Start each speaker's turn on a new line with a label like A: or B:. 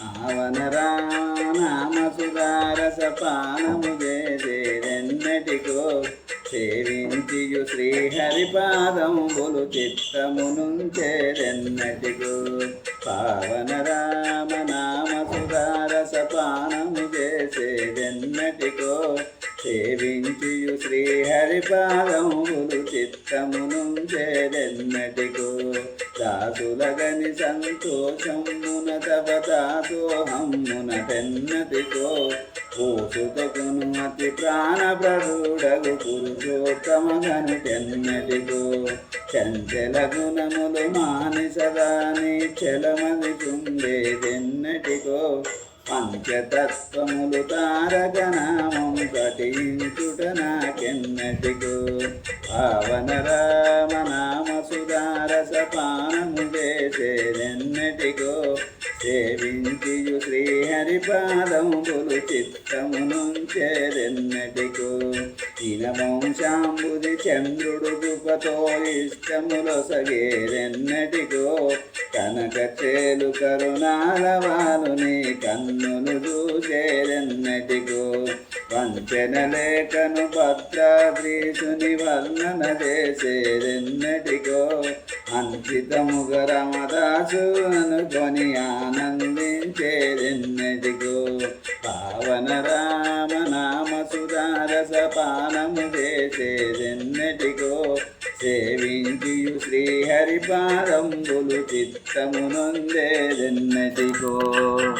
A: ఆవనరానామసుధారసపానము చేసేదెన్నటికో సేవించియు శ్రీహరిపాదంబులు చిత్తమునుంచేదెన్నటికో పావనరామనామసుధారసపానము చేసేదెన్నటికో సేవించియు శ్రీహరిపాదంబులు చిత్తమునుంచేదెన్నటికో దాసులగని సంతోషమున తవ దాసోహమ్మున తెన్నతికో పూసుతకును అతి ప్రాణప్రదుడగు పురుషోత్తమగను తెన్నటికో చంచల గుణములు మాని సదా నీ చలమది చుండేదెన్నటికో పంచతత్వములు తారకనామం పఠించుట నాకెన్నటికో పావనరామనామ సుధారసపానము చేసేదెన్నటికో సేవించియు శ్రీహరిపాదంబులు చిత్తమునుంచేదెన్నటికో దీనవంశాంబుది చంద్రుడు కృపతో ఇష్టములొసగేదెన్నటికో కనక చేలు కరుణాలవాలు నీ కన్నులు చూసేదెన్నటికో వంచన లేఖను భద్రాద్రీసుని వర్ణన చేసేదెన్నటికో అంకితముగ రమదాసు అనుకొని ఆనందించేదెన్నటికో పావన రామనామ సుధారసపానము చేసేదెన్నటికో సేవించియు శ్రీహరిపాదంబులు చిత్తమునొందేదెన్నటికో